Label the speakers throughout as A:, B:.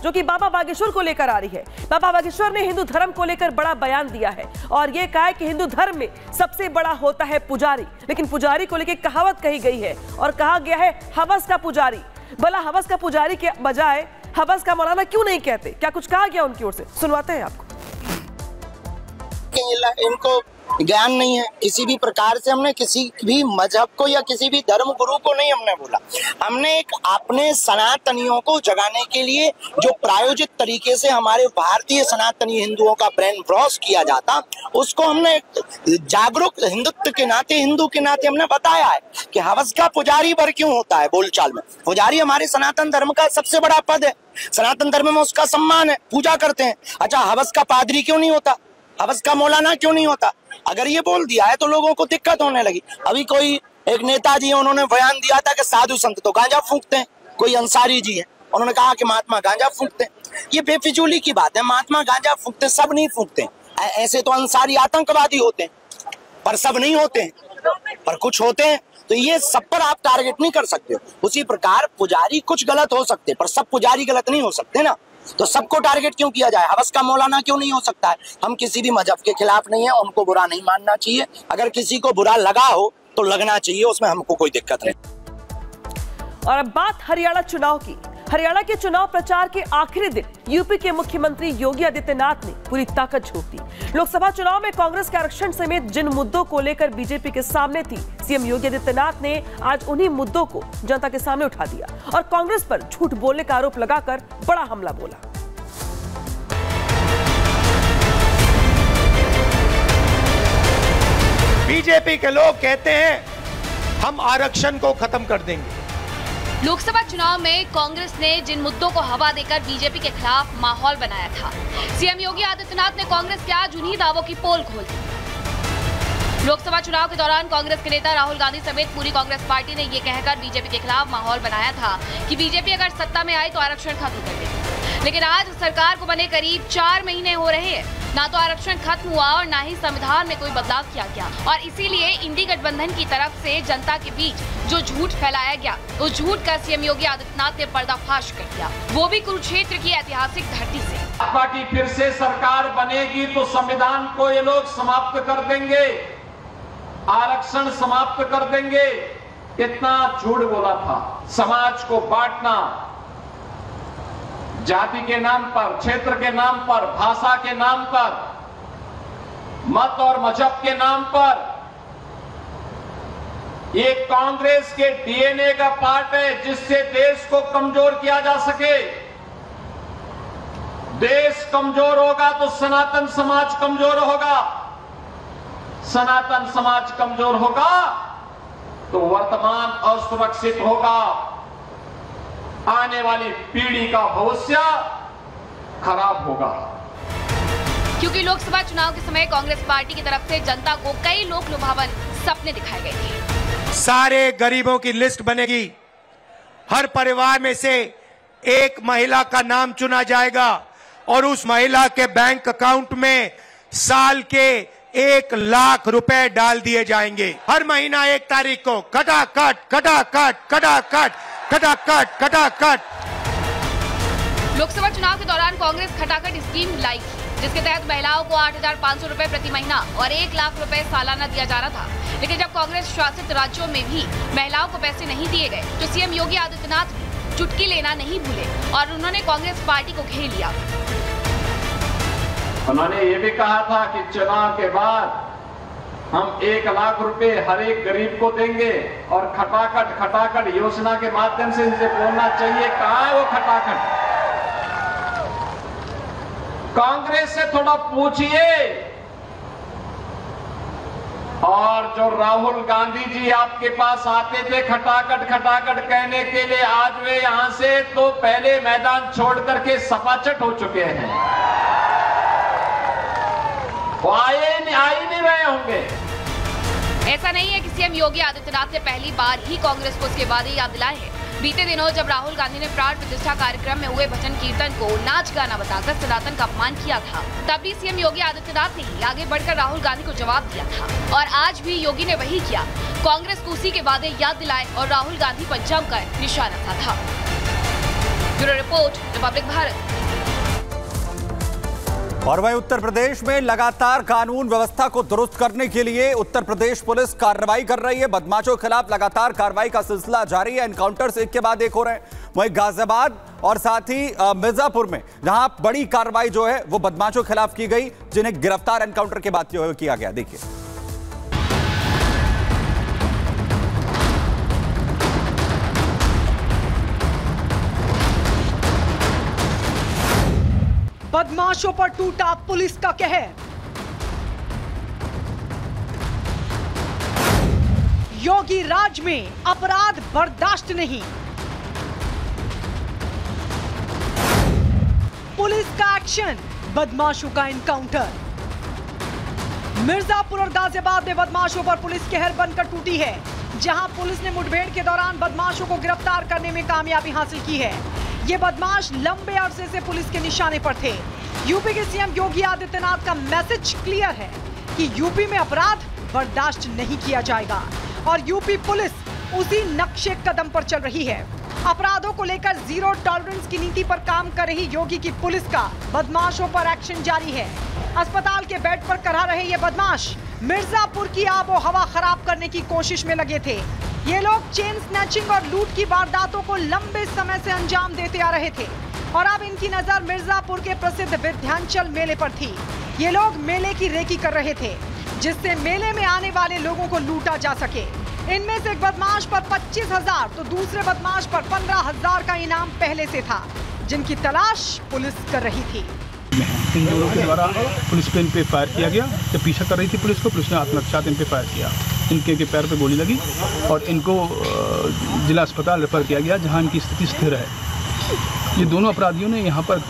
A: जो कि बाबा बागेश्वर को लेकर आ रही है। बाबा बागेश्वर ने हिंदू धर्म को लेकर बड़ा बयान दिया है और यह कहा है कि हिंदू धर्म में सबसे बड़ा होता है पुजारी, लेकिन पुजारी को लेकर कहावत कही गई है और कहा गया है हवस का पुजारी। भला हवस का पुजारी के बजाय हवस का मौलाना क्यों नहीं कहते? क्या कुछ कहा गया उनकी ओर से? सुनवाते हैं आपको।
B: इनको ज्ञान नहीं है किसी भी प्रकार से। हमने किसी भी मजहब को या किसी भी धर्म गुरु को नहीं हमने बोला। हमने एक अपने सनातनियों को जगाने के लिए जो प्रायोजित तरीके से हमारे भारतीय सनातनी हिंदुओं का ब्रेन वॉश किया जाता, उसको हमने जागरूक हिंदुत्व के नाते, हिंदू के नाते हमने बताया है कि हवस का पुजारी पर क्यों होता है। बोलचाल में पुजारी हमारे सनातन धर्म का सबसे बड़ा पद है, सनातन धर्म में उसका सम्मान है, पूजा करते हैं। अच्छा, हवस का पादरी क्यों नहीं होता? हवस का मौलाना क्यों नहीं होता? अगर ये बोल दिया है तो लोगों को दिक्कत होने लगी। अभी कोई एक नेताजी है, उन्होंने बयान दिया था कि साधु संत तो गांजा फूंकते हैं। कोई अंसारी जी है, उन्होंने कहा कि महात्मा गांजा फूंकते हैं। ये बेफिजूली की बात है। महात्मा गांजा फूंकते, सब नहीं फूंकते। ऐसे तो अंसारी आतंकवादी होते हैं, पर सब नहीं होते हैं, पर कुछ होते हैं। तो ये सब पर आप टारगेट नहीं कर सकते हो। उसी प्रकार पुजारी कुछ गलत हो सकते, पर सब पुजारी गलत नहीं हो सकते ना। तो सबको टारगेट क्यों किया जाए? हवस का मौलाना क्यों नहीं हो सकता है? हम किसी भी मजहब के खिलाफ नहीं है, उनको बुरा नहीं मानना चाहिए। अगर किसी को बुरा लगा हो तो लगना चाहिए, उसमें हमको कोई दिक्कत नहीं।
A: और अब बात हरियाणा चुनाव की। हरियाणा के चुनाव प्रचार के आखिरी दिन यूपी के मुख्यमंत्री योगी आदित्यनाथ ने पूरी ताकत झोंक दी। लोकसभा चुनाव में कांग्रेस के आरक्षण समेत जिन मुद्दों को लेकर बीजेपी के सामने थी, सीएम योगी आदित्यनाथ ने आज उन्हीं मुद्दों को जनता के सामने उठा दिया और कांग्रेस पर झूठ बोलने का आरोप लगाकर बड़ा हमला बोला।
C: बीजेपी के लोग कहते हैं हम आरक्षण को खत्म कर देंगे।
D: लोकसभा चुनाव में कांग्रेस ने जिन मुद्दों को हवा देकर बीजेपी के खिलाफ माहौल बनाया था, सीएम योगी आदित्यनाथ ने कांग्रेस के आज उन्हीं दावों की पोल खोल दी। लोकसभा चुनाव के दौरान कांग्रेस के नेता राहुल गांधी समेत पूरी कांग्रेस पार्टी ने ये कहकर बीजेपी के खिलाफ माहौल बनाया था कि बीजेपी अगर सत्ता में आई तो आरक्षण खत्म कर देगी। लेकिन आज सरकार को बने करीब 4 महीने हो रहे हैं, ना तो आरक्षण खत्म हुआ और ना ही संविधान में कोई बदलाव किया गया। और इसीलिए इंडी गठबंधन की तरफ से जनता के बीच जो झूठ फैलाया गया, उस झूठ का सीएम योगी आदित्यनाथ ने पर्दाफाश कर दिया, वो भी कुरुक्षेत्र की ऐतिहासिक धरती से।
E: भाजपा की फिर से सरकार बनेगी तो संविधान को ये लोग समाप्त कर देंगे, आरक्षण समाप्त कर देंगे। इतना झूठ बोला था। समाज को बांटना, जाति के नाम पर, क्षेत्र के नाम पर, भाषा के नाम पर, मत और मजहब के नाम पर, ये कांग्रेस के डीएनए का पार्ट है जिससे देश को कमजोर किया जा सके। देश कमजोर होगा तो सनातन समाज कमजोर होगा, सनातन समाज कमजोर होगा तो वर्तमान असुरक्षित होगा, आने वाली पीढ़ी का भविष्य खराब होगा।
D: क्योंकि लोकसभा चुनाव के समय कांग्रेस पार्टी की तरफ से जनता को कई लोक लुभावन सपने दिखाए गए थे।
C: सारे गरीबों की लिस्ट बनेगी, हर परिवार में से एक महिला का नाम चुना जाएगा और उस महिला के बैंक अकाउंट में साल के 1 लाख रुपए डाल दिए जाएंगे। हर महीना 1 तारीख को खटाखट खटाखट खटाखट खटाखट खटाखट।
D: लोकसभा चुनाव के दौरान कांग्रेस खटाखट स्कीम लाई, जिसके तहत महिलाओं को 8,500 रुपए प्रति महीना और 1 लाख रुपए सालाना दिया जा रहा था। लेकिन जब कांग्रेस शासित राज्यों में भी महिलाओं को पैसे नहीं दिए गए तो सीएम योगी आदित्यनाथ चुटकी लेना नहीं भूले और उन्होंने कांग्रेस पार्टी को घेर लिया।
E: उन्होंने ये भी कहा था कि चुनाव के बाद हम 1 लाख रुपए हर एक गरीब को देंगे और खटाखट खटाखट योजना के माध्यम से इनसे बोलना चाहिए, कहां है वो खटाखट? कांग्रेस से थोड़ा पूछिए। और जो राहुल गांधी जी आपके पास आते थे खटाखट खटाखट कहने के लिए, आज वे यहां से तो पहले मैदान छोड़ करके सपाचट हो चुके हैं। वो आ ही नहीं रहे होंगे।
D: ऐसा नहीं है कि सीएम योगी आदित्यनाथ ने पहली बार ही कांग्रेस को उसके वादे याद दिलाए हैं। बीते दिनों जब राहुल गांधी ने प्राण प्रतिष्ठा कार्यक्रम में हुए भजन कीर्तन को नाच गाना बताकर सनातन का अपमान किया था, तब भी सीएम योगी आदित्यनाथ ने ही आगे बढ़कर राहुल गांधी को जवाब दिया था। और आज भी योगी ने वही किया, कांग्रेस को उसी के वादे याद दिलाए और राहुल गांधी पर जमकर निशाना साधा। Bureau report, Republic Bharat.
F: और वहीं उत्तर प्रदेश में लगातार कानून व्यवस्था को दुरुस्त करने के लिए उत्तर प्रदेश पुलिस कार्रवाई कर रही है। बदमाशों के खिलाफ लगातार कार्रवाई का सिलसिला जारी है। एनकाउंटर्स एक के बाद एक हो रहे हैं। वहीं गाजियाबाद और साथ ही मिर्जापुर में जहां बड़ी कार्रवाई जो है वो बदमाशों के खिलाफ की गई, जिन्हें गिरफ्तार एनकाउंटर के बाद किया गया। देखिए,
G: बदमाशों पर टूटा पुलिस का कहर। योगी राज में अपराध बर्दाश्त नहीं। पुलिस का एक्शन, बदमाशों का एनकाउंटर। मिर्जापुर और गाजियाबाद में बदमाशों पर पुलिस कहर बनकर टूटी है, जहां पुलिस ने मुठभेड़ के दौरान बदमाशों को गिरफ्तार करने में कामयाबी हासिल की है। ये बदमाश लंबे अरसे से पुलिस के निशाने पर थे। यूपी के सीएम योगी आदित्यनाथ का मैसेज क्लियर है कि यूपी में अपराध बर्दाश्त नहीं किया जाएगा और यूपी पुलिस उसी नक्शे कदम पर चल रही है। अपराधों को लेकर जीरो टॉलरेंस की नीति पर काम कर रही योगी की पुलिस का बदमाशों पर एक्शन जारी है। अस्पताल के बेड पर करहा रहे ये बदमाश मिर्जापुर की आबो हवा खराब करने की कोशिश में लगे थे। ये लोग चेन स्नैचिंग और लूट की वारदातों को लंबे समय से अंजाम देते आ रहे थे और अब इनकी नजर मिर्जापुर के प्रसिद्ध विंध्याचल मेले पर थी। ये लोग मेले की रेकी कर रहे थे, जिससे मेले में आने वाले लोगों को लूटा जा सके। इनमें से एक बदमाश पर 25,000 तो दूसरे बदमाश पर 15,000 का इनाम पहले से था, जिनकी तलाश पुलिस कर रही थी।
H: इन दोनों के द्वारा पुलिस पे इन पे फायर किया गया। जब पीछा कर रही थी पुलिस को, पुलिस ने आत्मरक्षा इन पे फायर किया। इनके पैर पे गोली लगी और इनको जिला अस्पताल रेफर किया गया, जहां इनकी स्थिति स्थिर है। ये दोनों अपराधियों ने यहाँ पर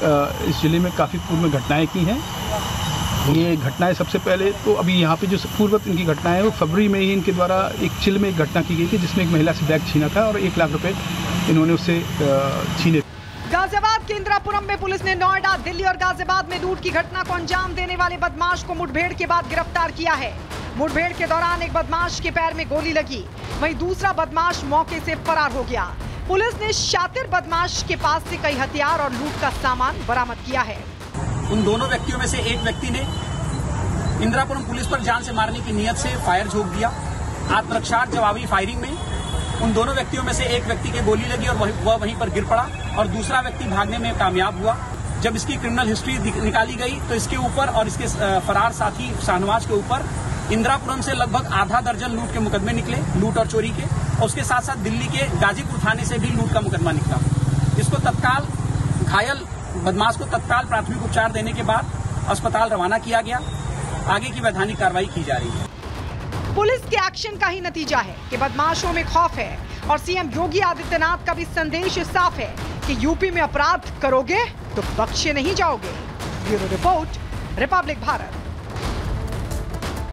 H: इस जिले में काफ़ी पूर्व में घटनाएं की हैं। ये घटनाएं सबसे पहले तो अभी यहाँ पे जो पूर्ववत इनकी घटनाएं हैं वो फरवरी में ही इनके द्वारा एक चिल में एक घटना की गई थी, जिसमें एक महिला से बैग छीना था और 1 लाख रुपए इन्होंने उससे छीने।
G: गाजियाबाद के इंदिरापुरम में पुलिस ने नोएडा, दिल्ली और गाजियाबाद में लूट की घटना को अंजाम देने वाले बदमाश को मुठभेड़ के बाद गिरफ्तार किया है। मुठभेड़ के दौरान एक बदमाश के पैर में गोली लगी, वहीं दूसरा बदमाश मौके से फरार हो गया। पुलिस ने शातिर बदमाश के पास से कई हथियार और लूट का सामान बरामद किया है।
I: उन दोनों व्यक्तियों में से एक व्यक्ति ने इंदिरापुरम पुलिस पर जान से मारने की नियत से फायर झोंक दिया। आत्मरक्षा जवाबी फायरिंग में उन दोनों व्यक्तियों में से एक व्यक्ति के गोली लगी और वह वहीं पर गिर पड़ा और दूसरा व्यक्ति भागने में कामयाब हुआ। जब इसकी क्रिमिनल हिस्ट्री निकाली गई तो इसके ऊपर और इसके फरार साथी शाहनवाज के ऊपर इंदिरापुरम से लगभग आधा दर्जन लूट के मुकदमे निकले, लूट और चोरी के, और उसके साथ साथ दिल्ली के गाजीपुर थाने से भी लूट का मुकदमा निकला। इसको तत्काल घायल बदमाश को तत्काल प्राथमिक उपचार देने के बाद अस्पताल रवाना किया गया। आगे की वैधानिक कार्रवाई की जा रही है।
G: पुलिस के एक्शन का ही नतीजा है कि बदमाशों में खौफ है और सीएम योगी आदित्यनाथ का भी संदेश साफ है कि यूपी में अपराध करोगे तो बख्शे नहीं जाओगे। Bureau report, Republic Bharat.